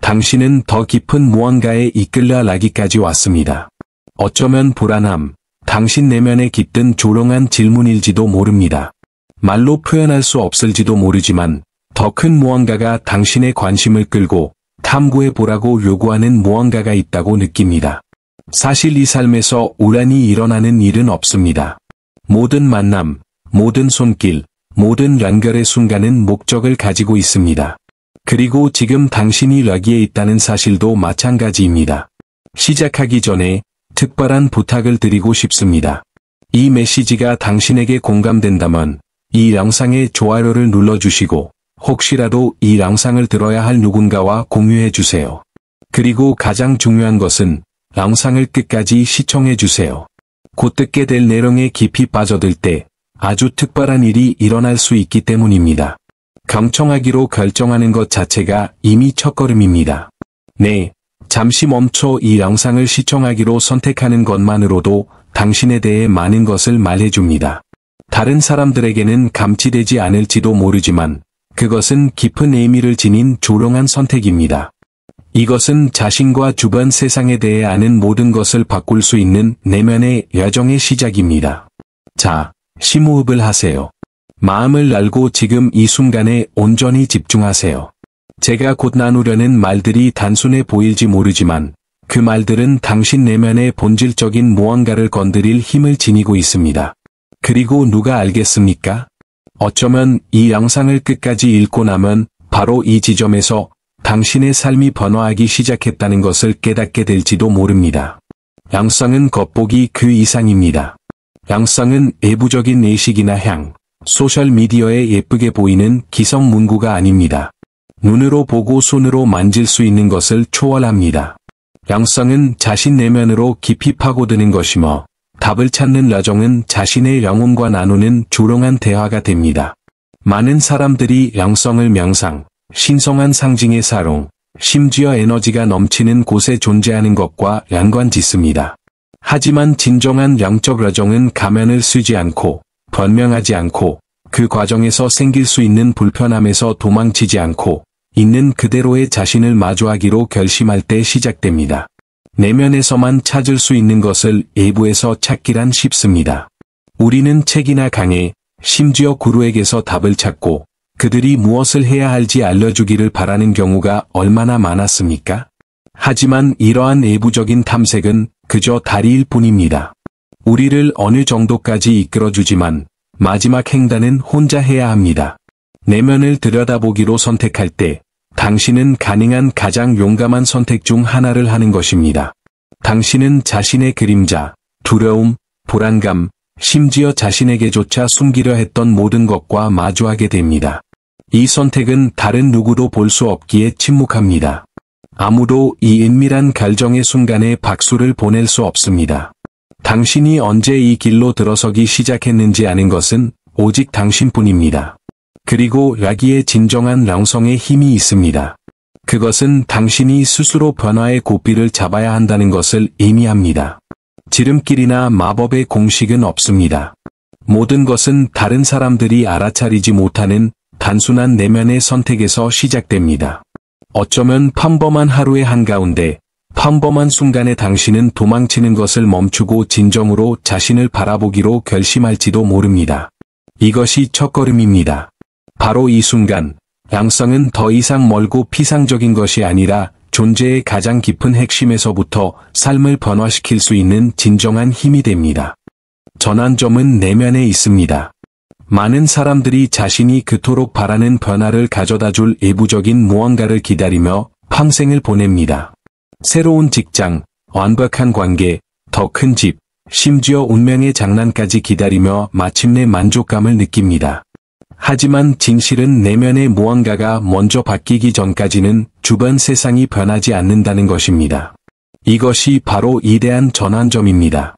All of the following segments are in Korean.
당신은 더 깊은 무언가에 이끌려 나기까지 왔습니다. 어쩌면 불안함, 당신 내면에 깃든 조롱한 질문일지도 모릅니다. 말로 표현할 수 없을지도 모르지만 더 큰 무언가가 당신의 관심을 끌고 탐구해 보라고 요구하는 무언가가 있다고 느낍니다. 사실 이 삶에서 우연히 일어나는 일은 없습니다. 모든 만남, 모든 손길, 모든 연결의 순간은 목적을 가지고 있습니다. 그리고 지금 당신이 여기에 있다는 사실도 마찬가지입니다. 시작하기 전에 특별한 부탁을 드리고 싶습니다. 이 메시지가 당신에게 공감된다면 이 영상에 좋아요를 눌러주시고 혹시라도 이 영상을 들어야 할 누군가와 공유해 주세요. 그리고 가장 중요한 것은 영상을 끝까지 시청해 주세요. 곧 듣게 될 내용에 깊이 빠져들 때 아주 특별한 일이 일어날 수 있기 때문입니다. 경청하기로 결정하는 것 자체가 이미 첫걸음입니다. 네, 잠시 멈춰 이 영상을 시청하기로 선택하는 것만으로도 당신에 대해 많은 것을 말해줍니다. 다른 사람들에게는 감지되지 않을지도 모르지만 그것은 깊은 의미를 지닌 조롱한 선택입니다. 이것은 자신과 주변 세상에 대해 아는 모든 것을 바꿀 수 있는 내면의 여정의 시작입니다. 자, 심호흡을 하세요. 마음을 열고 지금 이 순간에 온전히 집중하세요. 제가 곧 나누려는 말들이 단순해 보일지 모르지만 그 말들은 당신 내면의 본질적인 무언가를 건드릴 힘을 지니고 있습니다. 그리고 누가 알겠습니까? 어쩌면 이 영상을 끝까지 읽고 나면 바로 이 지점에서 당신의 삶이 변화하기 시작했다는 것을 깨닫게 될지도 모릅니다. 영성은 겉보기 그 이상입니다. 영성은 외부적인 의식이나 향, 소셜미디어에 예쁘게 보이는 기성문구가 아닙니다. 눈으로 보고 손으로 만질 수 있는 것을 초월합니다. 영성은 자신 내면으로 깊이 파고드는 것이며 답을 찾는 여정은 자신의 영혼과 나누는 조롱한 대화가 됩니다. 많은 사람들이 영성을 명상, 신성한 상징의 사롱, 심지어 에너지가 넘치는 곳에 존재하는 것과 연관짓습니다. 하지만 진정한 영적 여정은 가면을 쓰지 않고 변명하지 않고 그 과정에서 생길 수 있는 불편함에서 도망치지 않고 있는 그대로의 자신을 마주하기로 결심할 때 시작됩니다. 내면에서만 찾을 수 있는 것을 외부에서 찾기란 쉽습니다. 우리는 책이나 강의, 심지어 구루에게서 답을 찾고 그들이 무엇을 해야 할지 알려주기를 바라는 경우가 얼마나 많았습니까? 하지만 이러한 외부적인 탐색은 그저 다리일 뿐입니다. 우리를 어느 정도까지 이끌어주지만 마지막 행단은 혼자 해야 합니다. 내면을 들여다보기로 선택할 때 당신은 가능한 가장 용감한 선택 중 하나를 하는 것입니다. 당신은 자신의 그림자, 두려움, 불안감, 심지어 자신에게조차 숨기려 했던 모든 것과 마주하게 됩니다. 이 선택은 다른 누구도 볼 수 없기에 침묵합니다. 아무도 이 은밀한 결정의 순간에 박수를 보낼 수 없습니다. 당신이 언제 이 길로 들어서기 시작했는지 아는 것은 오직 당신뿐입니다. 그리고 여기에 진정한 영성의 힘이 있습니다. 그것은 당신이 스스로 변화의 고삐를 잡아야 한다는 것을 의미합니다. 지름길이나 마법의 공식은 없습니다. 모든 것은 다른 사람들이 알아차리지 못하는 단순한 내면의 선택에서 시작됩니다. 어쩌면 평범한 하루의 한가운데 평범한 순간에 당신은 도망치는 것을 멈추고 진정으로 자신을 바라보기로 결심할지도 모릅니다. 이것이 첫걸음입니다. 바로 이 순간, 영성은 더 이상 멀고 피상적인 것이 아니라 존재의 가장 깊은 핵심에서부터 삶을 변화시킬 수 있는 진정한 힘이 됩니다. 전환점은 내면에 있습니다. 많은 사람들이 자신이 그토록 바라는 변화를 가져다줄 외부적인 무언가를 기다리며 평생을 보냅니다. 새로운 직장, 완벽한 관계, 더 큰 집, 심지어 운명의 장난까지 기다리며 마침내 만족감을 느낍니다. 하지만 진실은 내면의 무언가가 먼저 바뀌기 전까지는 주변 세상이 변하지 않는다는 것입니다. 이것이 바로 이대한 전환점입니다.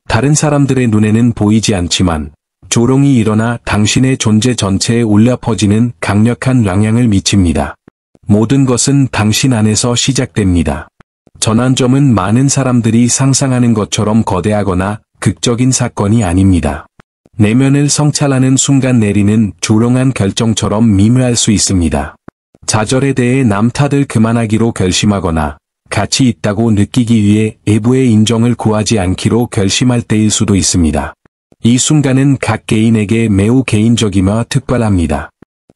다른 사람들의 눈에는 보이지 않지만 조롱이 일어나 당신의 존재 전체에 울려 퍼지는 강력한 영향을 미칩니다. 모든 것은 당신 안에서 시작됩니다. 전환점은 많은 사람들이 상상하는 것처럼 거대하거나 극적인 사건이 아닙니다. 내면을 성찰하는 순간 내리는 조롱한 결정처럼 미묘할 수 있습니다. 좌절에 대해 남 탓을 그만하기로 결심하거나 가치 있다고 느끼기 위해 외부의 인정을 구하지 않기로 결심할 때일 수도 있습니다. 이 순간은 각 개인에게 매우 개인적이며 특별합니다.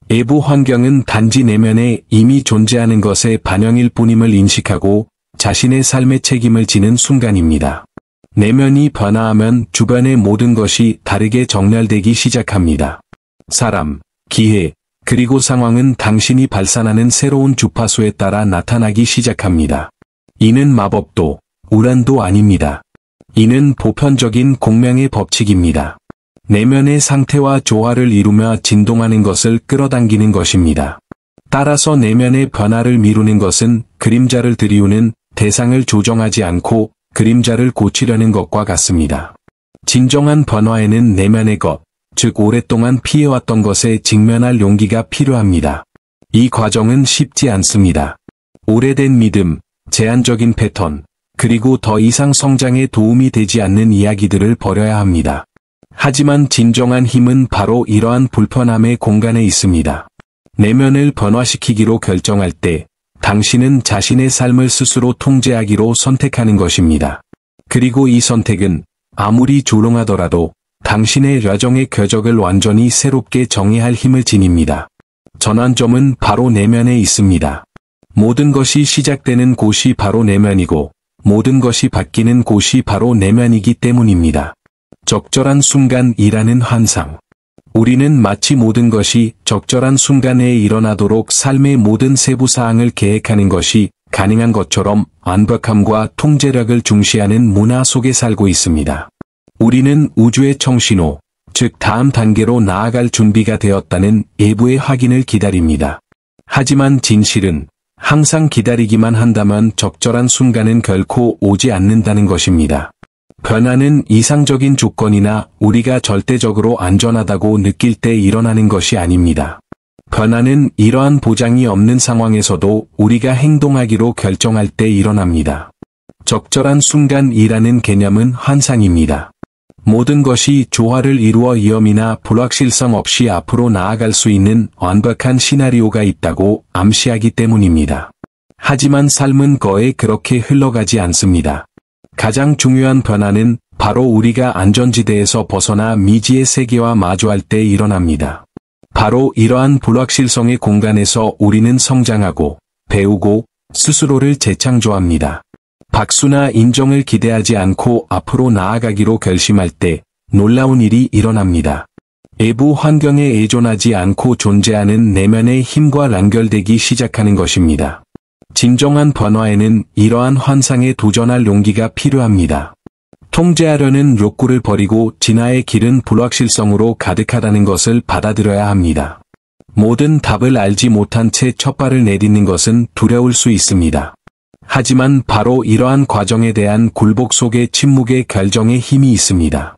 외부 환경은 단지 내면에 이미 존재하는 것의 반영일 뿐임을 인식하고 자신의 삶의 책임을 지는 순간입니다. 내면이 변화하면 주변의 모든 것이 다르게 정렬되기 시작합니다. 사람, 기회, 그리고 상황은 당신이 발산하는 새로운 주파수에 따라 나타나기 시작합니다. 이는 마법도, 우란도 아닙니다. 이는 보편적인 공명의 법칙입니다. 내면의 상태와 조화를 이루며 진동하는 것을 끌어당기는 것입니다. 따라서 내면의 변화를 미루는 것은 그림자를 들이우는 대상을 조정하지 않고 그림자를 고치려는 것과 같습니다. 진정한 변화에는 내면의 것, 즉 오랫동안 피해왔던 것에 직면할 용기가 필요합니다. 이 과정은 쉽지 않습니다. 오래된 믿음, 제한적인 패턴, 그리고 더 이상 성장에 도움이 되지 않는 이야기들을 버려야 합니다. 하지만 진정한 힘은 바로 이러한 불편함의 공간에 있습니다. 내면을 변화시키기로 결정할 때 당신은 자신의 삶을 스스로 통제하기로 선택하는 것입니다. 그리고 이 선택은 아무리 조롱하더라도 당신의 여정의 궤적을 완전히 새롭게 정의할 힘을 지닙니다. 전환점은 바로 내면에 있습니다. 모든 것이 시작되는 곳이 바로 내면이고 모든 것이 바뀌는 곳이 바로 내면이기 때문입니다. 적절한 순간이라는 환상. 우리는 마치 모든 것이 적절한 순간에 일어나도록 삶의 모든 세부 사항을 계획하는 것이 가능한 것처럼 완벽함과 통제력을 중시하는 문화 속에 살고 있습니다. 우리는 우주의 청신호, 즉 다음 단계로 나아갈 준비가 되었다는 외부의 확인을 기다립니다. 하지만 진실은 항상 기다리기만 한다면 적절한 순간은 결코 오지 않는다는 것입니다. 변화는 이상적인 조건이나 우리가 절대적으로 안전하다고 느낄 때 일어나는 것이 아닙니다. 변화는 이러한 보장이 없는 상황에서도 우리가 행동하기로 결정할 때 일어납니다. 적절한 순간이라는 개념은 환상입니다. 모든 것이 조화를 이루어 위험이나 불확실성 없이 앞으로 나아갈 수 있는 완벽한 시나리오가 있다고 암시하기 때문입니다. 하지만 삶은 거의 그렇게 흘러가지 않습니다. 가장 중요한 변화는 바로 우리가 안전지대에서 벗어나 미지의 세계와 마주할 때 일어납니다. 바로 이러한 불확실성의 공간에서 우리는 성장하고 배우고 스스로를 재창조합니다. 박수나 인정을 기대하지 않고 앞으로 나아가기로 결심할 때 놀라운 일이 일어납니다. 외부 환경에 의존하지 않고 존재하는 내면의 힘과 연결되기 시작하는 것입니다. 진정한 변화에는 이러한 환상에 도전할 용기가 필요합니다. 통제하려는 욕구를 버리고 진화의 길은 불확실성으로 가득하다는 것을 받아들여야 합니다. 모든 답을 알지 못한 채 첫 발을 내딛는 것은 두려울 수 있습니다. 하지만 바로 이러한 과정에 대한 굴복 속에 침묵의 결정에 힘이 있습니다.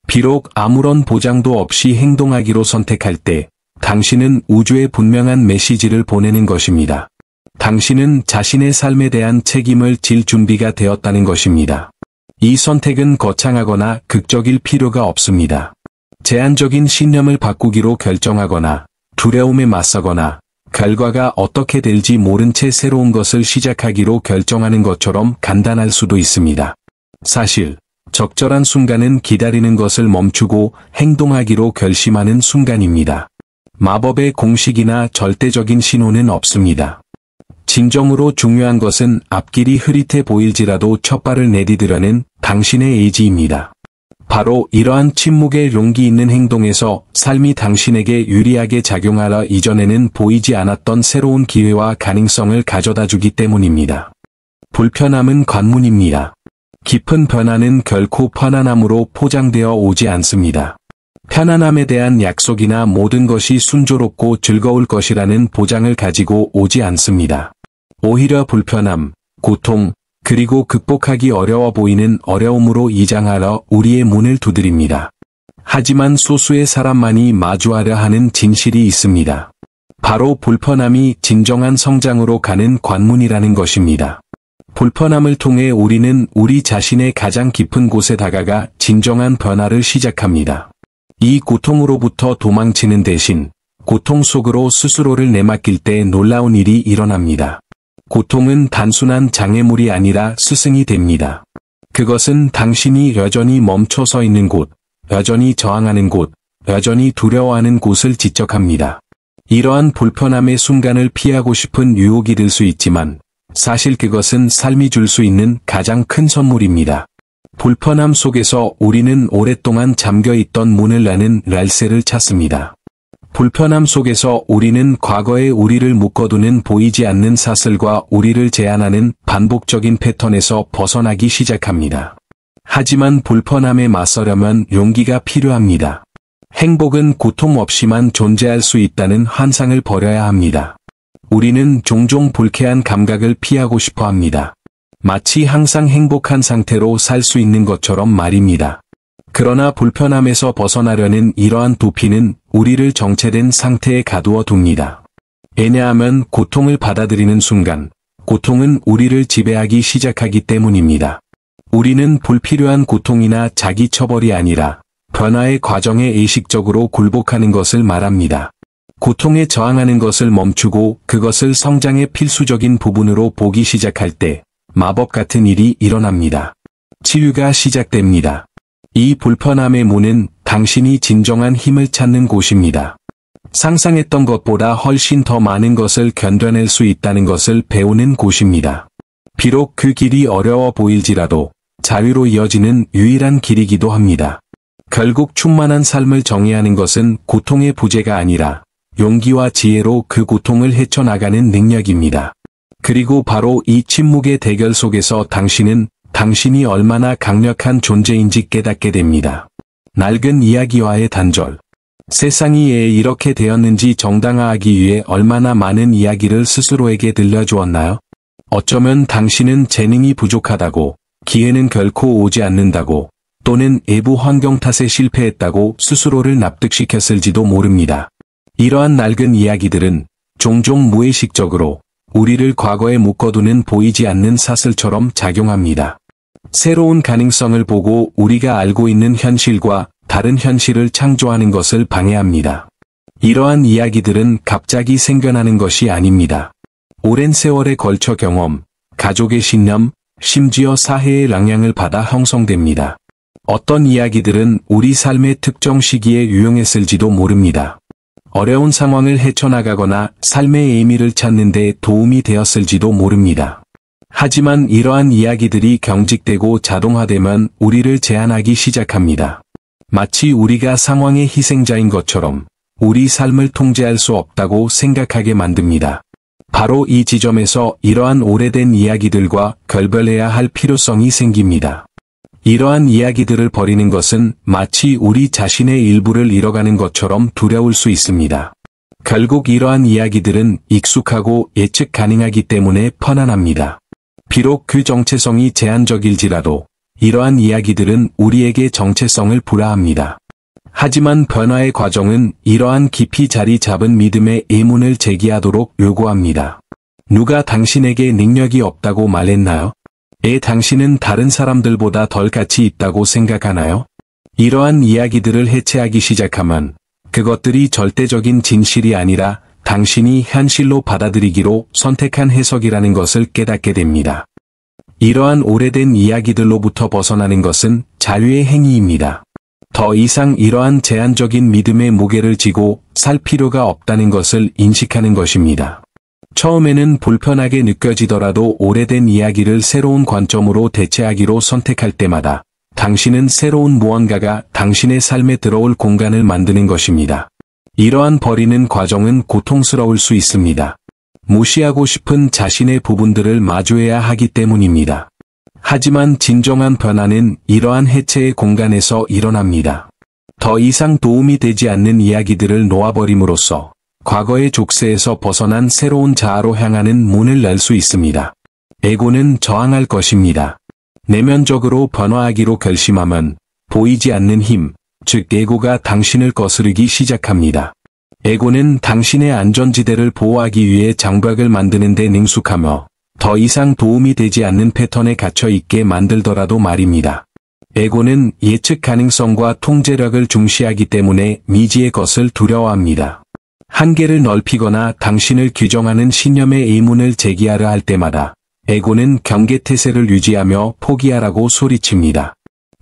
비록 아무런 보장도 없이 행동하기로 선택할 때 당신은 우주에 분명한 메시지를 보내는 것입니다. 당신은 자신의 삶에 대한 책임을 질 준비가 되었다는 것입니다. 이 선택은 거창하거나 극적일 필요가 없습니다. 제한적인 신념을 바꾸기로 결정하거나 두려움에 맞서거나 결과가 어떻게 될지 모른 채 새로운 것을 시작하기로 결정하는 것처럼 간단할 수도 있습니다. 사실 적절한 순간은 기다리는 것을 멈추고 행동하기로 결심하는 순간입니다. 마법의 공식이나 절대적인 신호는 없습니다. 진정으로 중요한 것은 앞길이 흐릿해 보일지라도 첫 발을 내디디려는 당신의 의지입니다. 바로 이러한 침묵의 용기 있는 행동에서 삶이 당신에게 유리하게 작용하려 이전에는 보이지 않았던 새로운 기회와 가능성을 가져다 주기 때문입니다. 불편함은 관문입니다. 깊은 변화는 결코 편안함으로 포장되어 오지 않습니다. 편안함에 대한 약속이나 모든 것이 순조롭고 즐거울 것이라는 보장을 가지고 오지 않습니다. 오히려 불편함, 고통, 그리고 극복하기 어려워 보이는 어려움으로 이장하러 우리의 문을 두드립니다. 하지만 소수의 사람만이 마주하려 하는 진실이 있습니다. 바로 불편함이 진정한 성장으로 가는 관문이라는 것입니다. 불편함을 통해 우리는 우리 자신의 가장 깊은 곳에 다가가 진정한 변화를 시작합니다. 이 고통으로부터 도망치는 대신 고통 속으로 스스로를 내맡길 때 놀라운 일이 일어납니다. 고통은 단순한 장애물이 아니라 스승이 됩니다. 그것은 당신이 여전히 멈춰 서 있는 곳, 여전히 저항하는 곳, 여전히 두려워하는 곳을 지적합니다. 이러한 불편함의 순간을 피하고 싶은 유혹이 들 수 있지만 사실 그것은 삶이 줄 수 있는 가장 큰 선물입니다. 불편함 속에서 우리는 오랫동안 잠겨있던 문을 여는 열쇠를 찾습니다. 불편함 속에서 우리는 과거의 우리를 묶어두는 보이지 않는 사슬과 우리를 제한하는 반복적인 패턴에서 벗어나기 시작합니다. 하지만 불편함에 맞서려면 용기가 필요합니다. 행복은 고통 없이만 존재할 수 있다는 환상을 버려야 합니다. 우리는 종종 불쾌한 감각을 피하고 싶어 합니다. 마치 항상 행복한 상태로 살 수 있는 것처럼 말입니다. 그러나 불편함에서 벗어나려는 이러한 도피는 우리를 정체된 상태에 가두어 둡니다. 왜냐하면 고통을 받아들이는 순간, 고통은 우리를 지배하기 시작하기 때문입니다. 우리는 불필요한 고통이나 자기 처벌이 아니라 변화의 과정에 의식적으로 굴복하는 것을 말합니다. 고통에 저항하는 것을 멈추고 그것을 성장의 필수적인 부분으로 보기 시작할 때 마법 같은 일이 일어납니다. 치유가 시작됩니다. 이 불편함의 문은 당신이 진정한 힘을 찾는 곳입니다. 상상했던 것보다 훨씬 더 많은 것을 견뎌낼 수 있다는 것을 배우는 곳입니다. 비록 그 길이 어려워 보일지라도 자유로 이어지는 유일한 길이기도 합니다. 결국 충만한 삶을 정의하는 것은 고통의 부재가 아니라 용기와 지혜로 그 고통을 헤쳐나가는 능력입니다. 그리고 바로 이 침묵의 대결 속에서 당신은 당신이 얼마나 강력한 존재인지 깨닫게 됩니다. 낡은 이야기와의 단절. 세상이 왜 이렇게 되었는지 정당화하기 위해 얼마나 많은 이야기를 스스로에게 들려주었나요? 어쩌면 당신은 재능이 부족하다고, 기회는 결코 오지 않는다고, 또는 외부 환경 탓에 실패했다고 스스로를 납득시켰을지도 모릅니다. 이러한 낡은 이야기들은 종종 무의식적으로 우리를 과거에 묶어두는 보이지 않는 사슬처럼 작용합니다. 새로운 가능성을 보고 우리가 알고 있는 현실과 다른 현실을 창조하는 것을 방해합니다. 이러한 이야기들은 갑자기 생겨나는 것이 아닙니다. 오랜 세월에 걸쳐 경험, 가족의 신념, 심지어 사회의 영향을 받아 형성됩니다. 어떤 이야기들은 우리 삶의 특정 시기에 유용했을지도 모릅니다. 어려운 상황을 헤쳐나가거나 삶의 의미를 찾는 데 도움이 되었을지도 모릅니다. 하지만 이러한 이야기들이 경직되고 자동화되면 우리를 제한하기 시작합니다. 마치 우리가 상황의 희생자인 것처럼 우리 삶을 통제할 수 없다고 생각하게 만듭니다. 바로 이 지점에서 이러한 오래된 이야기들과 결별해야 할 필요성이 생깁니다. 이러한 이야기들을 버리는 것은 마치 우리 자신의 일부를 잃어가는 것처럼 두려울 수 있습니다. 결국 이러한 이야기들은 익숙하고 예측 가능하기 때문에 편안합니다. 비록 그 정체성이 제한적일지라도 이러한 이야기들은 우리에게 정체성을 부여합니다. 하지만 변화의 과정은 이러한 깊이 자리 잡은 믿음의 의문을 제기하도록 요구합니다. 누가 당신에게 능력이 없다고 말했나요? 왜 당신은 다른 사람들보다 덜 가치 있다고 생각하나요? 이러한 이야기들을 해체하기 시작하면 그것들이 절대적인 진실이 아니라 당신이 현실로 받아들이기로 선택한 해석이라는 것을 깨닫게 됩니다. 이러한 오래된 이야기들로부터 벗어나는 것은 자유의 행위입니다. 더 이상 이러한 제한적인 믿음의 무게를 지고 살 필요가 없다는 것을 인식하는 것입니다. 처음에는 불편하게 느껴지더라도 오래된 이야기를 새로운 관점으로 대체하기로 선택할 때마다 당신은 새로운 무언가가 당신의 삶에 들어올 공간을 만드는 것입니다. 이러한 버리는 과정은 고통스러울 수 있습니다. 무시하고 싶은 자신의 부분들을 마주해야 하기 때문입니다. 하지만 진정한 변화는 이러한 해체의 공간에서 일어납니다. 더 이상 도움이 되지 않는 이야기들을 놓아버림으로써 과거의 족쇄에서 벗어난 새로운 자아로 향하는 문을 열 수 있습니다. 에고는 저항할 것입니다. 내면적으로 변화하기로 결심하면 보이지 않는 힘, 즉 에고가 당신을 거스르기 시작합니다. 에고는 당신의 안전지대를 보호하기 위해 장벽을 만드는 데 능숙하며 더 이상 도움이 되지 않는 패턴에 갇혀 있게 만들더라도 말입니다. 에고는 예측 가능성과 통제력을 중시하기 때문에 미지의 것을 두려워합니다. 한계를 넓히거나 당신을 규정하는 신념의 의문을 제기하려 할 때마다 에고는 경계태세를 유지하며 포기하라고 소리칩니다.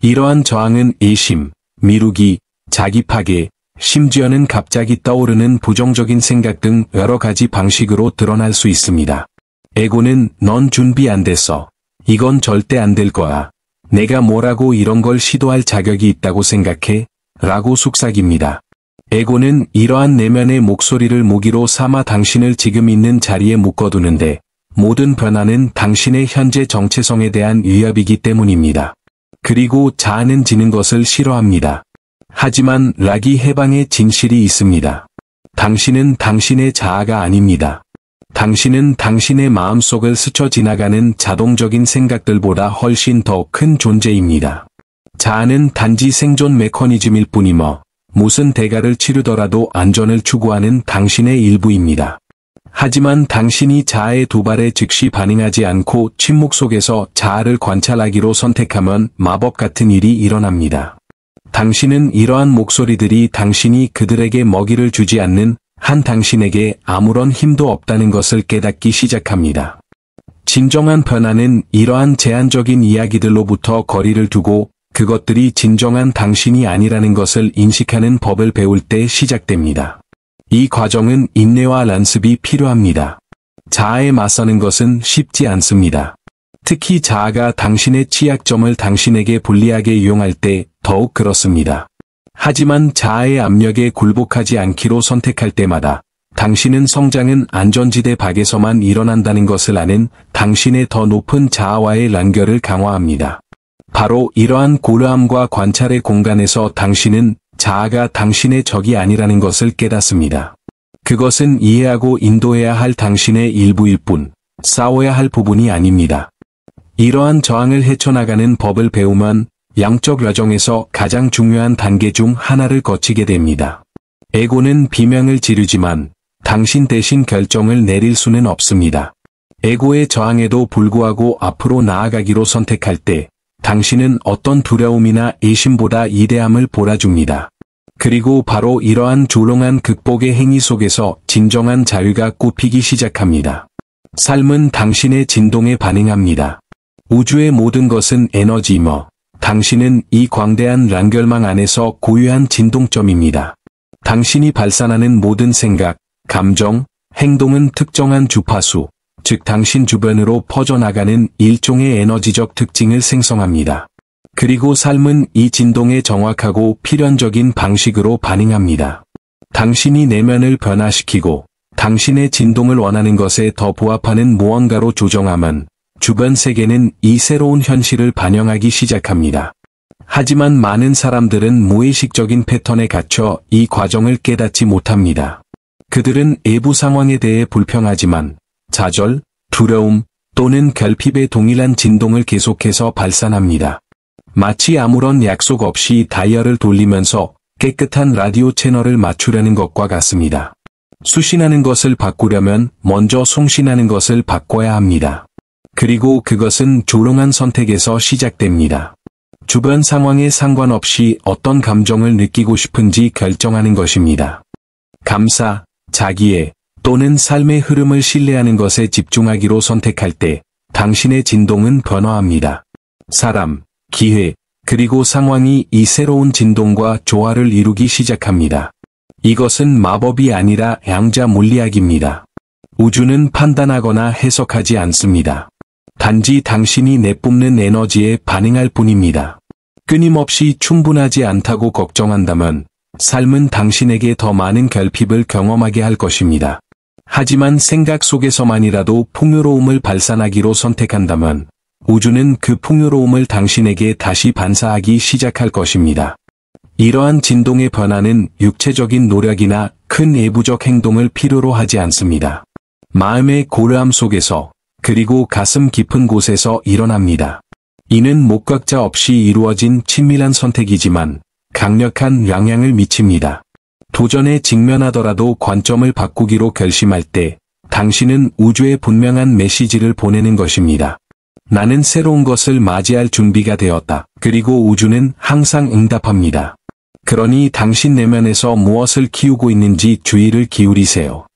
이러한 저항은 의심, 미루기, 자기 파괴, 심지어는 갑자기 떠오르는 부정적인 생각 등 여러 가지 방식으로 드러날 수 있습니다. 에고는 넌 준비 안 됐어. 이건 절대 안 될 거야. 내가 뭐라고 이런 걸 시도할 자격이 있다고 생각해? 라고 속삭입니다. 에고는 이러한 내면의 목소리를 무기로 삼아 당신을 지금 있는 자리에 묶어두는데 모든 변화는 당신의 현재 정체성에 대한 위협이기 때문입니다. 그리고 자아는 지는 것을 싫어합니다. 하지만 락이 해방의 진실이 있습니다. 당신은 당신의 자아가 아닙니다. 당신은 당신의 마음속을 스쳐 지나가는 자동적인 생각들보다 훨씬 더 큰 존재입니다. 자아는 단지 생존 메커니즘일 뿐이며 무슨 대가를 치르더라도 안전을 추구하는 당신의 일부입니다. 하지만 당신이 자아의 도발에 즉시 반응하지 않고 침묵 속에서 자아를 관찰하기로 선택하면 마법 같은 일이 일어납니다. 당신은 이러한 목소리들이 당신이 그들에게 먹이를 주지 않는 한 당신에게 아무런 힘도 없다는 것을 깨닫기 시작합니다. 진정한 변화는 이러한 제한적인 이야기들로부터 거리를 두고 그것들이 진정한 당신이 아니라는 것을 인식하는 법을 배울 때 시작됩니다. 이 과정은 인내와 연습이 필요합니다. 자아에 맞서는 것은 쉽지 않습니다. 특히 자아가 당신의 취약점을 당신에게 불리하게 이용할 때 더욱 그렇습니다. 하지만 자아의 압력에 굴복하지 않기로 선택할 때마다 당신은 성장은 안전지대 밖에서만 일어난다는 것을 아는 당신의 더 높은 자아와의 연결을 강화합니다. 바로 이러한 고려함과 관찰의 공간에서 당신은 자아가 당신의 적이 아니라는 것을 깨닫습니다. 그것은 이해하고 인도해야 할 당신의 일부일 뿐, 싸워야 할 부분이 아닙니다. 이러한 저항을 헤쳐나가는 법을 배우면 양적 여정에서 가장 중요한 단계 중 하나를 거치게 됩니다. 에고는 비명을 지르지만 당신 대신 결정을 내릴 수는 없습니다. 에고의 저항에도 불구하고 앞으로 나아가기로 선택할 때 당신은 어떤 두려움이나 의심보다 위대함을 몰아줍니다. 그리고 바로 이러한 조롱한 극복의 행위 속에서 진정한 자유가 꽃피기 시작합니다. 삶은 당신의 진동에 반응합니다. 우주의 모든 것은 에너지이며 당신은 이 광대한 연결망 안에서 고유한 진동점입니다. 당신이 발산하는 모든 생각, 감정, 행동은 특정한 주파수, 즉 당신 주변으로 퍼져나가는 일종의 에너지적 특징을 생성합니다. 그리고 삶은 이 진동에 정확하고 필연적인 방식으로 반응합니다. 당신이 내면을 변화시키고 당신의 진동을 원하는 것에 더 부합하는 무언가로 조정하면 주변 세계는 이 새로운 현실을 반영하기 시작합니다. 하지만 많은 사람들은 무의식적인 패턴에 갇혀 이 과정을 깨닫지 못합니다. 그들은 외부 상황에 대해 불평하지만 좌절, 두려움 또는 결핍의 동일한 진동을 계속해서 발산합니다. 마치 아무런 약속 없이 다이얼을 돌리면서 깨끗한 라디오 채널을 맞추려는 것과 같습니다. 수신하는 것을 바꾸려면 먼저 송신하는 것을 바꿔야 합니다. 그리고 그것은 조롱한 선택에서 시작됩니다. 주변 상황에 상관없이 어떤 감정을 느끼고 싶은지 결정하는 것입니다. 감사, 자기애, 또는 삶의 흐름을 신뢰하는 것에 집중하기로 선택할 때 당신의 진동은 변화합니다. 사람, 기회, 그리고 상황이 이 새로운 진동과 조화를 이루기 시작합니다. 이것은 마법이 아니라 양자 물리학입니다. 우주는 판단하거나 해석하지 않습니다. 단지 당신이 내뿜는 에너지에 반응할 뿐입니다. 끊임없이 충분하지 않다고 걱정한다면 삶은 당신에게 더 많은 결핍을 경험하게 할 것입니다. 하지만 생각 속에서만이라도 풍요로움을 발산하기로 선택한다면 우주는 그 풍요로움을 당신에게 다시 반사하기 시작할 것입니다. 이러한 진동의 변화는 육체적인 노력이나 큰 외부적 행동을 필요로 하지 않습니다. 마음의 고요함 속에서 그리고 가슴 깊은 곳에서 일어납니다. 이는 목각자 없이 이루어진 친밀한 선택이지만 강력한 영향을 미칩니다. 도전에 직면하더라도 관점을 바꾸기로 결심할 때 당신은 우주에 분명한 메시지를 보내는 것입니다. 나는 새로운 것을 맞이할 준비가 되었다. 그리고 우주는 항상 응답합니다. 그러니 당신 내면에서 무엇을 키우고 있는지 주의를 기울이세요.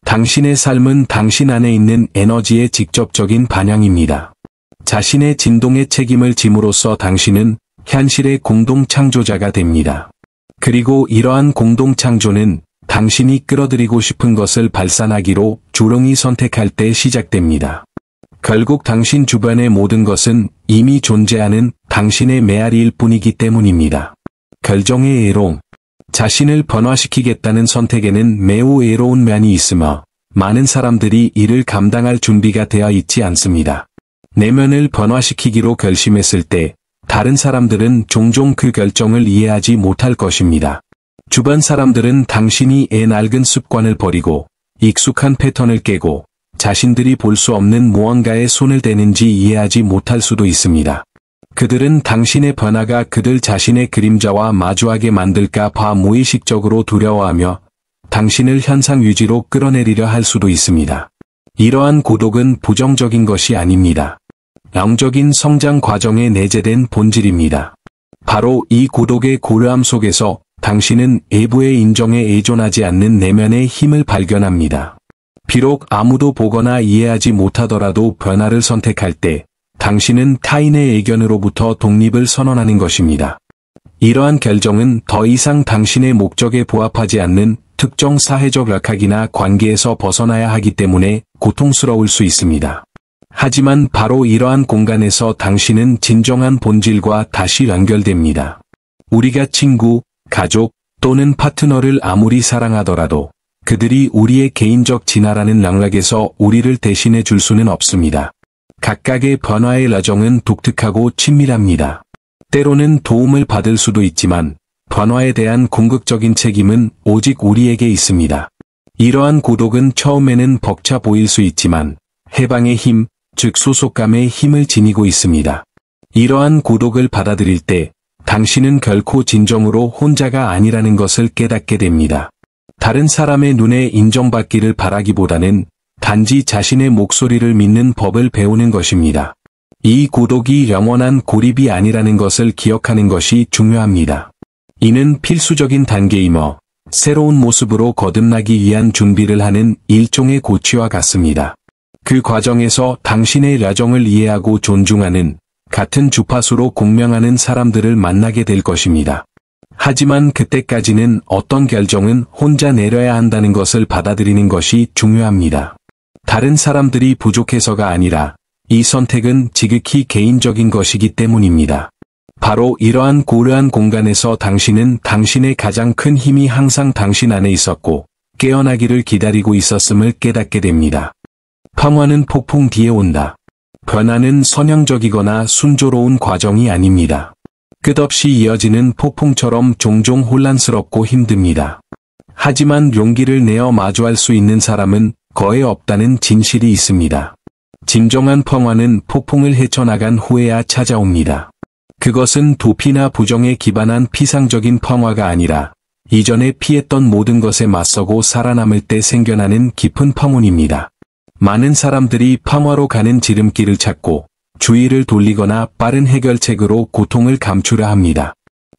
당신의 삶은 당신 안에 있는 에너지의 직접적인 반영입니다. 자신의 진동의 책임을 짐으로써 당신은 현실의 공동 창조자가 됩니다. 그리고 이러한 공동 창조는 당신이 끌어들이고 싶은 것을 발산하기로 조롱이 선택할 때 시작됩니다. 결국 당신 주변의 모든 것은 이미 존재하는 당신의 메아리일 뿐이기 때문입니다. 결정의 애롱. 자신을 변화시키겠다는 선택에는 매우 애로운 면이 있으며 많은 사람들이 이를 감당할 준비가 되어 있지 않습니다. 내면을 변화시키기로 결심했을 때 다른 사람들은 종종 그 결정을 이해하지 못할 것입니다. 주변 사람들은 당신이 낡은 습관을 버리고 익숙한 패턴을 깨고 자신들이 볼 수 없는 무언가에 손을 대는지 이해하지 못할 수도 있습니다. 그들은 당신의 변화가 그들 자신의 그림자와 마주하게 만들까 봐 무의식적으로 두려워하며 당신을 현상 유지로 끌어내리려 할 수도 있습니다. 이러한 고독은 부정적인 것이 아닙니다. 영적인 성장 과정에 내재된 본질입니다. 바로 이 고독의 고요함 속에서 당신은 외부의 인정에 의존하지 않는 내면의 힘을 발견합니다. 비록 아무도 보거나 이해하지 못하더라도 변화를 선택할 때 당신은 타인의 의견으로부터 독립을 선언하는 것입니다. 이러한 결정은 더 이상 당신의 목적에 부합하지 않는 특정 사회적 역학이나 관계에서 벗어나야 하기 때문에 고통스러울 수 있습니다. 하지만 바로 이러한 공간에서 당신은 진정한 본질과 다시 연결됩니다. 우리가 친구, 가족 또는 파트너를 아무리 사랑하더라도 그들이 우리의 개인적 진화라는 맥락에서 우리를 대신해 줄 수는 없습니다. 각각의 변화의 여정은 독특하고 친밀합니다. 때로는 도움을 받을 수도 있지만 변화에 대한 궁극적인 책임은 오직 우리에게 있습니다. 이러한 고독은 처음에는 벅차 보일 수 있지만 해방의 힘, 즉 소속감의 힘을 지니고 있습니다. 이러한 고독을 받아들일 때 당신은 결코 진정으로 혼자가 아니라는 것을 깨닫게 됩니다. 다른 사람의 눈에 인정받기를 바라기보다는 단지 자신의 목소리를 믿는 법을 배우는 것입니다. 이 고독이 영원한 고립이 아니라는 것을 기억하는 것이 중요합니다. 이는 필수적인 단계이며 새로운 모습으로 거듭나기 위한 준비를 하는 일종의 고취와 같습니다. 그 과정에서 당신의 여정을 이해하고 존중하는 같은 주파수로 공명하는 사람들을 만나게 될 것입니다. 하지만 그때까지는 어떤 결정은 혼자 내려야 한다는 것을 받아들이는 것이 중요합니다. 다른 사람들이 부족해서가 아니라 이 선택은 지극히 개인적인 것이기 때문입니다. 바로 이러한 고요한 공간에서 당신은 당신의 가장 큰 힘이 항상 당신 안에 있었고 깨어나기를 기다리고 있었음을 깨닫게 됩니다. 평화는 폭풍 뒤에 온다. 변화는 선형적이거나 순조로운 과정이 아닙니다. 끝없이 이어지는 폭풍처럼 종종 혼란스럽고 힘듭니다. 하지만 용기를 내어 마주할 수 있는 사람은 거의 없다는 진실이 있습니다. 진정한 평화는 폭풍을 헤쳐나간 후에야 찾아옵니다. 그것은 도피나 부정에 기반한 피상적인 평화가 아니라 이전에 피했던 모든 것에 맞서고 살아남을 때 생겨나는 깊은 평온입니다. 많은 사람들이 평화로 가는 지름길을 찾고 주의를 돌리거나 빠른 해결책으로 고통을 감추려 합니다.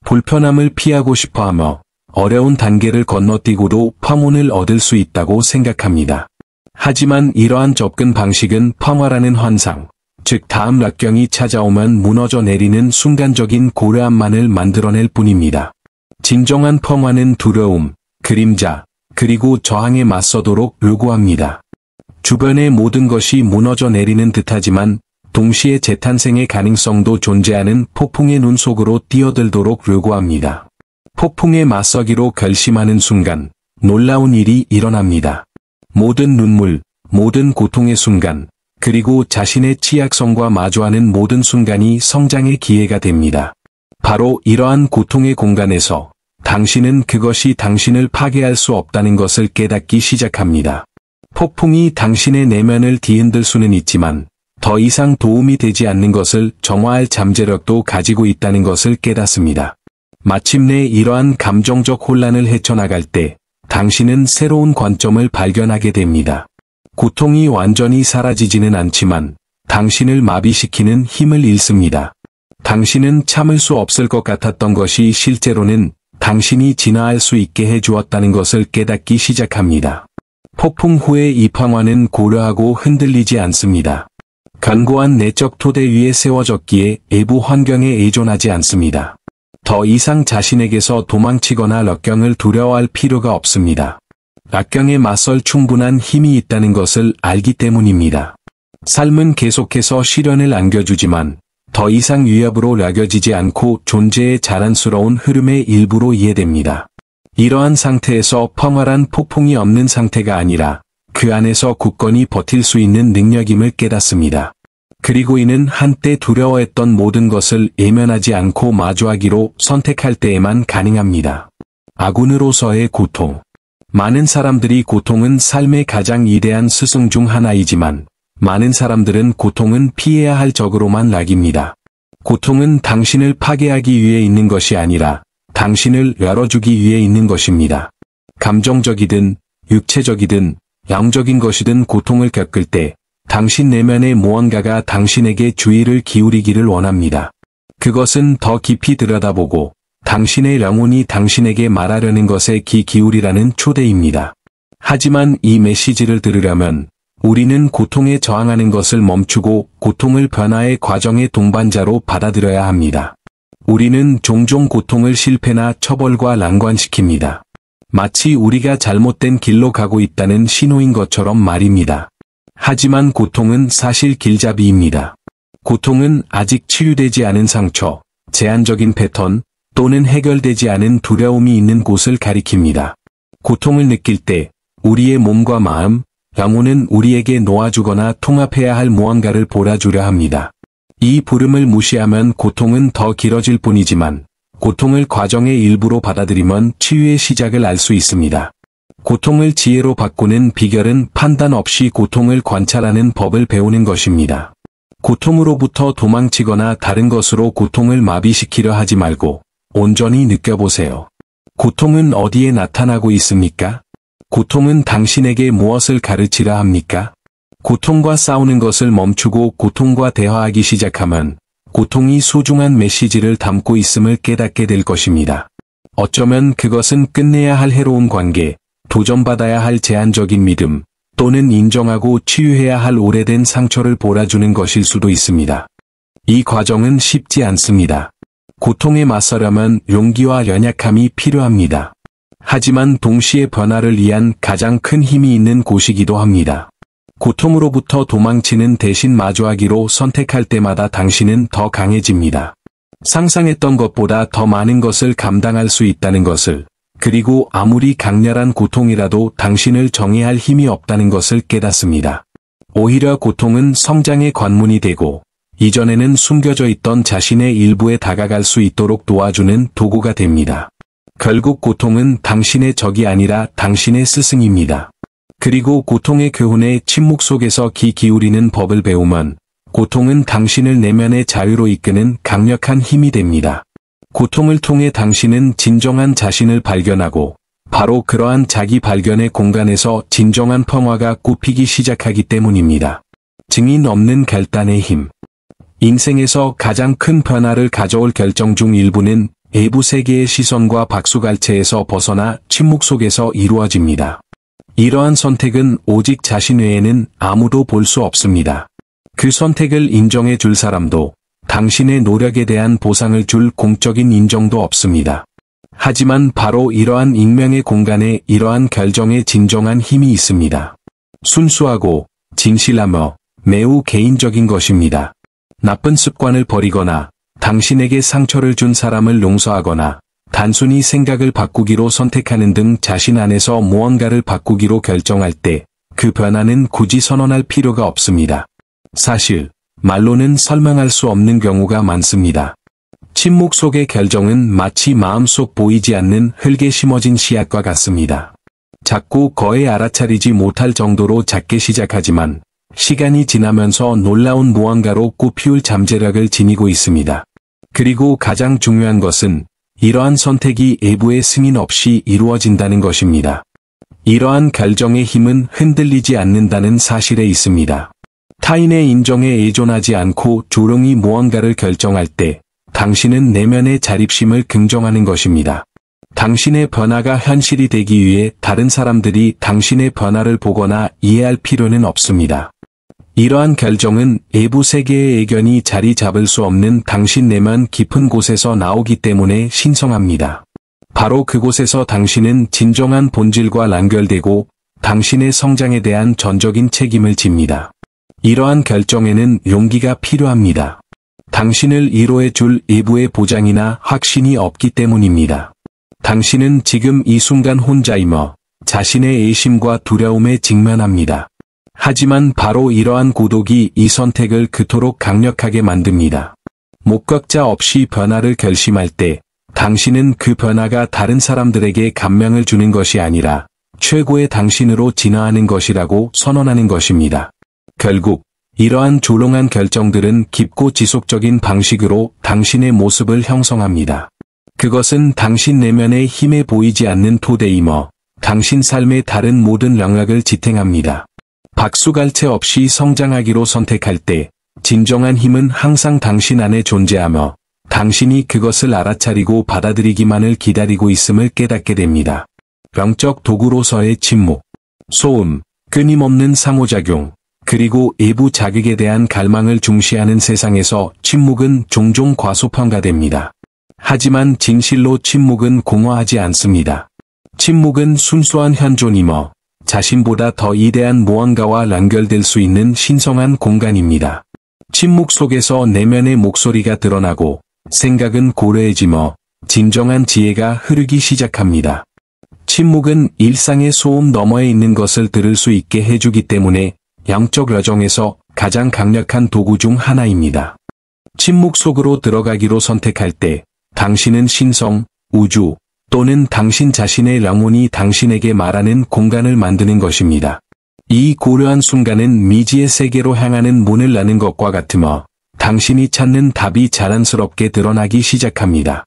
불편함을 피하고 싶어하며 어려운 단계를 건너뛰고도 평온을 얻을 수 있다고 생각합니다. 하지만 이러한 접근 방식은 평화라는 환상, 즉 다음 역경이 찾아오면 무너져 내리는 순간적인 고요함만을 만들어낼 뿐입니다. 진정한 평화는 두려움, 그림자, 그리고 저항에 맞서도록 요구합니다. 주변의 모든 것이 무너져 내리는 듯하지만 동시에 재탄생의 가능성도 존재하는 폭풍의 눈 속으로 뛰어들도록 요구합니다. 폭풍에 맞서기로 결심하는 순간 놀라운 일이 일어납니다. 모든 눈물, 모든 고통의 순간, 그리고 자신의 취약성과 마주하는 모든 순간이 성장의 기회가 됩니다. 바로 이러한 고통의 공간에서 당신은 그것이 당신을 파괴할 수 없다는 것을 깨닫기 시작합니다. 폭풍이 당신의 내면을 뒤흔들 수는 있지만 더 이상 도움이 되지 않는 것을 정화할 잠재력도 가지고 있다는 것을 깨닫습니다. 마침내 이러한 감정적 혼란을 헤쳐나갈 때 당신은 새로운 관점을 발견하게 됩니다. 고통이 완전히 사라지지는 않지만 당신을 마비시키는 힘을 잃습니다. 당신은 참을 수 없을 것 같았던 것이 실제로는 당신이 진화할 수 있게 해주었다는 것을 깨닫기 시작합니다. 폭풍 후의 이 평화는 고려하고 흔들리지 않습니다. 견고한 내적 토대 위에 세워졌기에 외부 환경에 의존하지 않습니다. 더 이상 자신에게서 도망치거나 역경을 두려워할 필요가 없습니다. 역경에 맞설 충분한 힘이 있다는 것을 알기 때문입니다. 삶은 계속해서 시련을 안겨주지만 더 이상 위협으로 여겨지지 않고 존재의 자랑스러운 흐름의 일부로 이해됩니다. 이러한 상태에서 평화란 폭풍이 없는 상태가 아니라 그 안에서 굳건히 버틸 수 있는 능력임을 깨닫습니다. 그리고 이는 한때 두려워했던 모든 것을 외면하지 않고 마주하기로 선택할 때에만 가능합니다. 아군으로서의 고통. 많은 사람들이 고통은 삶의 가장 위대한 스승 중 하나이지만 많은 사람들은 고통은 피해야 할 적으로만 여깁니다. 고통은 당신을 파괴하기 위해 있는 것이 아니라 당신을 열어주기 위해 있는 것입니다. 감정적이든 육체적이든 영적인 것이든 고통을 겪을 때 당신 내면의 무언가가 당신에게 주의를 기울이기를 원합니다. 그것은 더 깊이 들여다보고 당신의 영혼이 당신에게 말하려는 것에 귀 기울이라는 초대입니다. 하지만 이 메시지를 들으려면 우리는 고통에 저항하는 것을 멈추고 고통을 변화의 과정의 동반자로 받아들여야 합니다. 우리는 종종 고통을 실패나 처벌과 연관시킵니다. 마치 우리가 잘못된 길로 가고 있다는 신호인 것처럼 말입니다. 하지만 고통은 사실 길잡이입니다. 고통은 아직 치유되지 않은 상처, 제한적인 패턴 또는 해결되지 않은 두려움이 있는 곳을 가리킵니다. 고통을 느낄 때 우리의 몸과 마음, 영혼은 우리에게 놓아주거나 통합해야 할 무언가를 몰아주려 합니다. 이 부름을 무시하면 고통은 더 길어질 뿐이지만 고통을 과정의 일부로 받아들이면 치유의 시작을 알 수 있습니다. 고통을 지혜로 바꾸는 비결은 판단 없이 고통을 관찰하는 법을 배우는 것입니다. 고통으로부터 도망치거나 다른 것으로 고통을 마비시키려 하지 말고 온전히 느껴보세요. 고통은 어디에 나타나고 있습니까? 고통은 당신에게 무엇을 가르치려 합니까? 고통과 싸우는 것을 멈추고 고통과 대화하기 시작하면 고통이 소중한 메시지를 담고 있음을 깨닫게 될 것입니다. 어쩌면 그것은 끝내야 할 해로운 관계, 도전받아야 할 제한적인 믿음, 또는 인정하고 치유해야 할 오래된 상처를 몰아주는 것일 수도 있습니다. 이 과정은 쉽지 않습니다. 고통에 맞서려면 용기와 연약함이 필요합니다. 하지만 동시에 변화를 위한 가장 큰 힘이 있는 곳이기도 합니다. 고통으로부터 도망치는 대신 마주하기로 선택할 때마다 당신은 더 강해집니다. 상상했던 것보다 더 많은 것을 감당할 수 있다는 것을, 그리고 아무리 강렬한 고통이라도 당신을 정의할 힘이 없다는 것을 깨닫습니다. 오히려 고통은 성장의 관문이 되고, 이전에는 숨겨져 있던 자신의 일부에 다가갈 수 있도록 도와주는 도구가 됩니다. 결국 고통은 당신의 적이 아니라 당신의 스승입니다. 그리고 고통의 교훈에 침묵 속에서 귀 기울이는 법을 배우면 고통은 당신을 내면의 자유로 이끄는 강력한 힘이 됩니다. 고통을 통해 당신은 진정한 자신을 발견하고 바로 그러한 자기 발견의 공간에서 진정한 평화가 꽃피기 시작하기 때문입니다. 증인 없는 결단의 힘. 인생에서 가장 큰 변화를 가져올 결정 중 일부는 외부 세계의 시선과 박수갈채에서 벗어나 침묵 속에서 이루어집니다. 이러한 선택은 오직 자신 외에는 아무도 볼 수 없습니다. 그 선택을 인정해 줄 사람도, 당신의 노력에 대한 보상을 줄 공적인 인정도 없습니다. 하지만 바로 이러한 익명의 공간에 이러한 결정에 진정한 힘이 있습니다. 순수하고 진실하며 매우 개인적인 것입니다. 나쁜 습관을 버리거나 당신에게 상처를 준 사람을 용서하거나 단순히 생각을 바꾸기로 선택하는 등 자신 안에서 무언가를 바꾸기로 결정할 때 그 변화는 굳이 선언할 필요가 없습니다. 사실 말로는 설명할 수 없는 경우가 많습니다. 침묵 속의 결정은 마치 마음속 보이지 않는 흙에 심어진 씨앗과 같습니다. 작고 거의 알아차리지 못할 정도로 작게 시작하지만 시간이 지나면서 놀라운 무언가로 꽃피울 잠재력을 지니고 있습니다. 그리고 가장 중요한 것은 이러한 선택이 외부의 승인 없이 이루어진다는 것입니다. 이러한 결정의 힘은 흔들리지 않는다는 사실에 있습니다. 타인의 인정에 의존하지 않고 조용히 무언가를 결정할 때 당신은 내면의 자립심을 긍정하는 것입니다. 당신의 변화가 현실이 되기 위해 다른 사람들이 당신의 변화를 보거나 이해할 필요는 없습니다. 이러한 결정은 외부 세계의 의견이 자리 잡을 수 없는 당신 내면 깊은 곳에서 나오기 때문에 신성합니다. 바로 그곳에서 당신은 진정한 본질과 연결되고 당신의 성장에 대한 전적인 책임을 집니다. 이러한 결정에는 용기가 필요합니다. 당신을 위로해 줄 외부의 보장이나 확신이 없기 때문입니다. 당신은 지금 이 순간 혼자이며 자신의 의심과 두려움에 직면합니다. 하지만 바로 이러한 고독이 이 선택을 그토록 강력하게 만듭니다. 목격자 없이 변화를 결심할 때 당신은 그 변화가 다른 사람들에게 감명을 주는 것이 아니라 최고의 당신으로 진화하는 것이라고 선언하는 것입니다. 결국 이러한 조롱한 결정들은 깊고 지속적인 방식으로 당신의 모습을 형성합니다. 그것은 당신 내면의 힘에 보이지 않는 토대이며 당신 삶의 다른 모든 영역을 지탱합니다. 박수갈채 없이 성장하기로 선택할 때 진정한 힘은 항상 당신 안에 존재하며 당신이 그것을 알아차리고 받아들이기만을 기다리고 있음을 깨닫게 됩니다. 영적 도구로서의 침묵, 소음, 끊임없는 상호작용, 그리고 외부 자극에 대한 갈망을 중시하는 세상에서 침묵은 종종 과소평가됩니다. 하지만 진실로 침묵은 공허하지 않습니다. 침묵은 순수한 현존이며 자신보다 더 위대한 무언가와 연결될 수 있는 신성한 공간입니다. 침묵 속에서 내면의 목소리가 드러나고 생각은 고요해지며 진정한 지혜가 흐르기 시작합니다. 침묵은 일상의 소음 너머에 있는 것을 들을 수 있게 해주기 때문에 영적 여정에서 가장 강력한 도구 중 하나입니다. 침묵 속으로 들어가기로 선택할 때 당신은 신성, 우주, 또는 당신 자신의 영혼이 당신에게 말하는 공간을 만드는 것입니다. 이 고요한 순간은 미지의 세계로 향하는 문을 여는 것과 같으며 당신이 찾는 답이 자연스럽게 드러나기 시작합니다.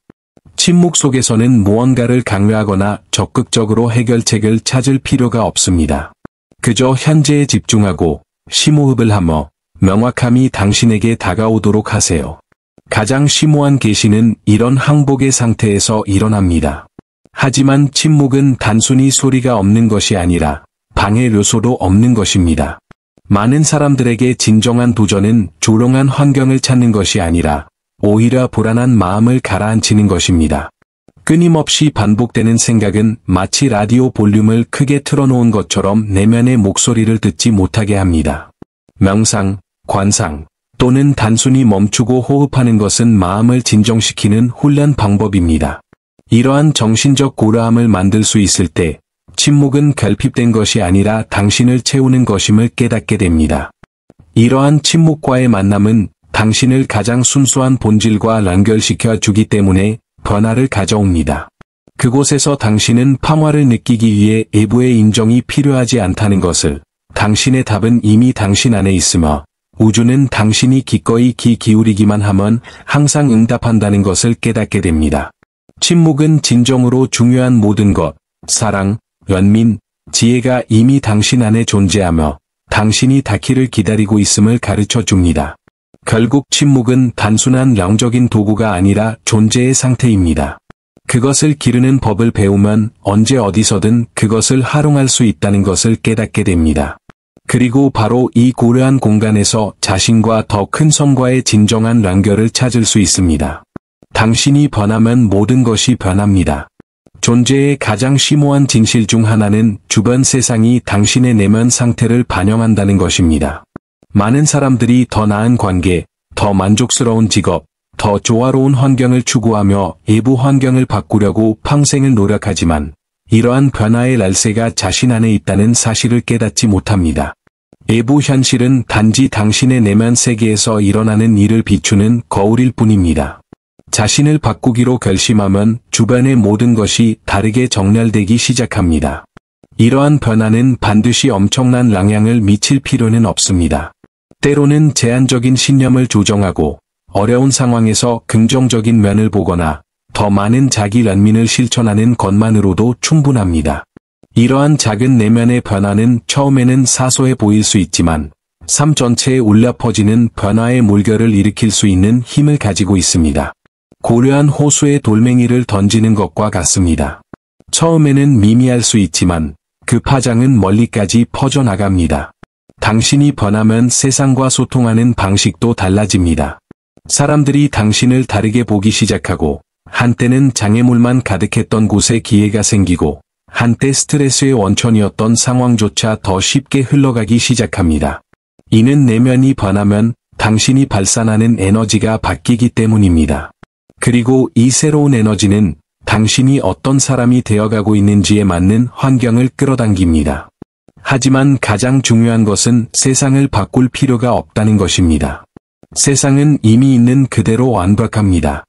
침묵 속에서는 무언가를 강요하거나 적극적으로 해결책을 찾을 필요가 없습니다. 그저 현재에 집중하고 심호흡을 하며 명확함이 당신에게 다가오도록 하세요. 가장 심오한 계시는 이런 항복의 상태에서 일어납니다. 하지만 침묵은 단순히 소리가 없는 것이 아니라 방해 요소도 없는 것입니다. 많은 사람들에게 진정한 도전은 조롱한 환경을 찾는 것이 아니라 오히려 불안한 마음을 가라앉히는 것입니다. 끊임없이 반복되는 생각은 마치 라디오 볼륨을 크게 틀어놓은 것처럼 내면의 목소리를 듣지 못하게 합니다. 명상, 관상, 또는 단순히 멈추고 호흡하는 것은 마음을 진정시키는 훈련 방법입니다. 이러한 정신적 고요함을 만들 수 있을 때 침묵은 결핍된 것이 아니라 당신을 채우는 것임을 깨닫게 됩니다. 이러한 침묵과의 만남은 당신을 가장 순수한 본질과 연결시켜 주기 때문에 변화를 가져옵니다. 그곳에서 당신은 평화를 느끼기 위해 외부의 인정이 필요하지 않다는 것을, 당신의 답은 이미 당신 안에 있으며 우주는 당신이 기꺼이 귀 기울이기만 하면 항상 응답한다는 것을 깨닫게 됩니다. 침묵은 진정으로 중요한 모든 것, 사랑, 연민, 지혜가 이미 당신 안에 존재하며 당신이 닿기를 기다리고 있음을 가르쳐 줍니다. 결국 침묵은 단순한 영적인 도구가 아니라 존재의 상태입니다. 그것을 기르는 법을 배우면 언제 어디서든 그것을 활용할 수 있다는 것을 깨닫게 됩니다. 그리고 바로 이 고요한 공간에서 자신과 더 큰 섬과의 진정한 연결을 찾을 수 있습니다. 당신이 변하면 모든 것이 변합니다. 존재의 가장 심오한 진실 중 하나는 주변 세상이 당신의 내면 상태를 반영한다는 것입니다. 많은 사람들이 더 나은 관계, 더 만족스러운 직업, 더 조화로운 환경을 추구하며 외부 환경을 바꾸려고 평생을 노력하지만 이러한 변화의 열쇠가 자신 안에 있다는 사실을 깨닫지 못합니다. 외부 현실은 단지 당신의 내면 세계에서 일어나는 일을 비추는 거울일 뿐입니다. 자신을 바꾸기로 결심하면 주변의 모든 것이 다르게 정렬되기 시작합니다. 이러한 변화는 반드시 엄청난 영향을 미칠 필요는 없습니다. 때로는 제한적인 신념을 조정하고 어려운 상황에서 긍정적인 면을 보거나 더 많은 자기 연민을 실천하는 것만으로도 충분합니다. 이러한 작은 내면의 변화는 처음에는 사소해 보일 수 있지만 삶 전체에 울려 퍼지는 변화의 물결을 일으킬 수 있는 힘을 가지고 있습니다. 고려한 호수에 돌멩이를 던지는 것과 같습니다. 처음에는 미미할 수 있지만 그 파장은 멀리까지 퍼져나갑니다. 당신이 변하면 세상과 소통하는 방식도 달라집니다. 사람들이 당신을 다르게 보기 시작하고 한때는 장애물만 가득했던 곳에 기회가 생기고 한때 스트레스의 원천이었던 상황조차 더 쉽게 흘러가기 시작합니다. 이는 내면이 변하면 당신이 발산하는 에너지가 바뀌기 때문입니다. 그리고 이 새로운 에너지는 당신이 어떤 사람이 되어가고 있는지에 맞는 환경을 끌어당깁니다. 하지만 가장 중요한 것은 세상을 바꿀 필요가 없다는 것입니다. 세상은 이미 있는 그대로 완벽합니다.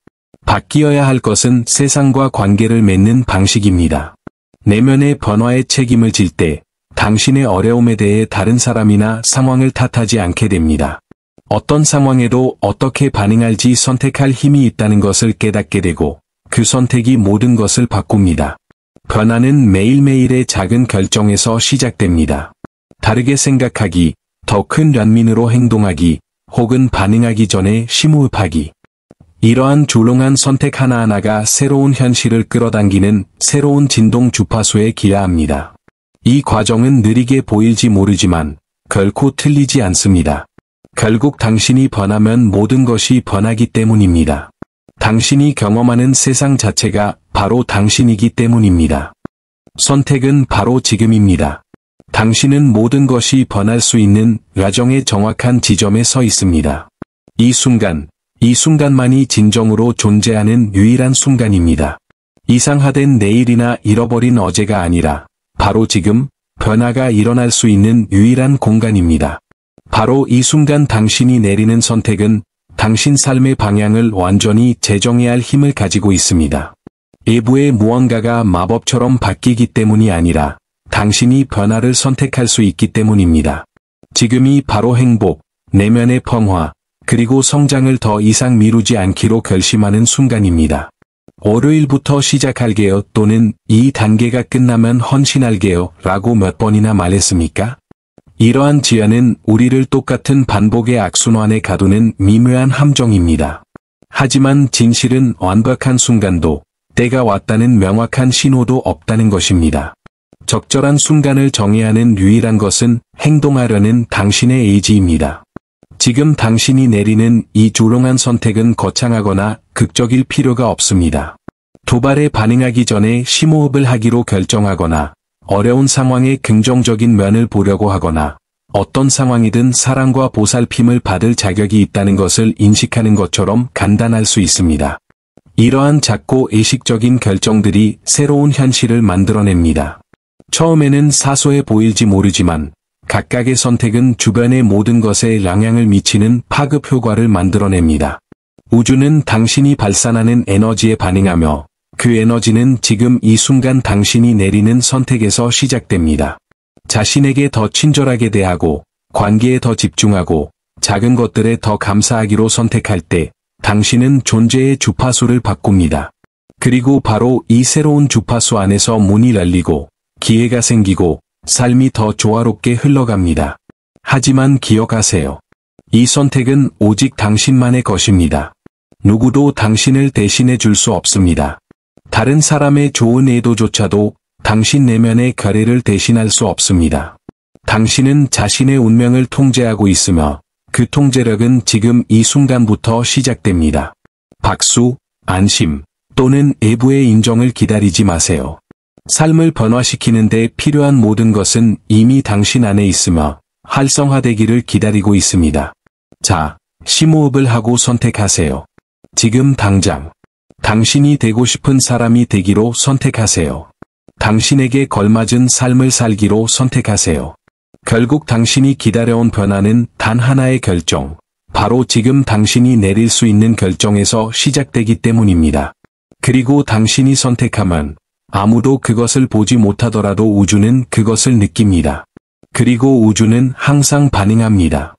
바뀌어야 할 것은 세상과 관계를 맺는 방식입니다. 내면의 변화에 책임을 질 때 당신의 어려움에 대해 다른 사람이나 상황을 탓하지 않게 됩니다. 어떤 상황에도 어떻게 반응할지 선택할 힘이 있다는 것을 깨닫게 되고 그 선택이 모든 것을 바꿉니다. 변화는 매일매일의 작은 결정에서 시작됩니다. 다르게 생각하기, 더 큰 연민으로 행동하기, 혹은 반응하기 전에 심호흡하기. 이러한 조롱한 선택 하나하나가 새로운 현실을 끌어당기는 새로운 진동 주파수에 기여합니다. 이 과정은 느리게 보일지 모르지만 결코 틀리지 않습니다. 결국 당신이 변하면 모든 것이 변하기 때문입니다. 당신이 경험하는 세상 자체가 바로 당신이기 때문입니다. 선택은 바로 지금입니다. 당신은 모든 것이 변할 수 있는 과정의 정확한 지점에 서 있습니다. 이 순간만이 진정으로 존재하는 유일한 순간입니다. 이상화된 내일이나 잃어버린 어제가 아니라 바로 지금 변화가 일어날 수 있는 유일한 공간입니다. 바로 이 순간 당신이 내리는 선택은 당신 삶의 방향을 완전히 재정해야 할 힘을 가지고 있습니다. 외부의 무언가가 마법처럼 바뀌기 때문이 아니라 당신이 변화를 선택할 수 있기 때문입니다. 지금이 바로 행복, 내면의 평화, 그리고 성장을 더 이상 미루지 않기로 결심하는 순간입니다. 월요일부터 시작할게요 또는 이 단계가 끝나면 헌신할게요 라고 몇 번이나 말했습니까? 이러한 지연은 우리를 똑같은 반복의 악순환에 가두는 미묘한 함정입니다. 하지만 진실은 완벽한 순간도 때가 왔다는 명확한 신호도 없다는 것입니다. 적절한 순간을 정해야 하는 유일한 것은 행동하려는 당신의 의지입니다. 지금 당신이 내리는 이 조롱한 선택은 거창하거나 극적일 필요가 없습니다. 도발에 반응하기 전에 심호흡을 하기로 결정하거나 어려운 상황의 긍정적인 면을 보려고 하거나 어떤 상황이든 사랑과 보살핌을 받을 자격이 있다는 것을 인식하는 것처럼 간단할 수 있습니다. 이러한 작고 의식적인 결정들이 새로운 현실을 만들어냅니다. 처음에는 사소해 보일지 모르지만 각각의 선택은 주변의 모든 것에 영향을 미치는 파급 효과를 만들어냅니다. 우주는 당신이 발산하는 에너지에 반응하며 그 에너지는 지금 이 순간 당신이 내리는 선택에서 시작됩니다. 자신에게 더 친절하게 대하고 관계에 더 집중하고 작은 것들에 더 감사하기로 선택할 때 당신은 존재의 주파수를 바꿉니다. 그리고 바로 이 새로운 주파수 안에서 문이 열리고 기회가 생기고 삶이 더 조화롭게 흘러갑니다. 하지만 기억하세요. 이 선택은 오직 당신만의 것입니다. 누구도 당신을 대신해 줄 수 없습니다. 다른 사람의 좋은 의도조차도 당신 내면의 결의를 대신할 수 없습니다. 당신은 자신의 운명을 통제하고 있으며 그 통제력은 지금 이 순간부터 시작됩니다. 박수, 안심, 또는 외부의 인정을 기다리지 마세요. 삶을 변화시키는 데 필요한 모든 것은 이미 당신 안에 있으며 활성화되기를 기다리고 있습니다. 자, 심호흡을 하고 선택하세요. 지금 당장. 당신이 되고 싶은 사람이 되기로 선택하세요. 당신에게 걸맞은 삶을 살기로 선택하세요. 결국 당신이 기다려온 변화는 단 하나의 결정, 바로 지금 당신이 내릴 수 있는 결정에서 시작되기 때문입니다. 그리고 당신이 선택하면 아무도 그것을 보지 못하더라도 우주는 그것을 느낍니다. 그리고 우주는 항상 반응합니다.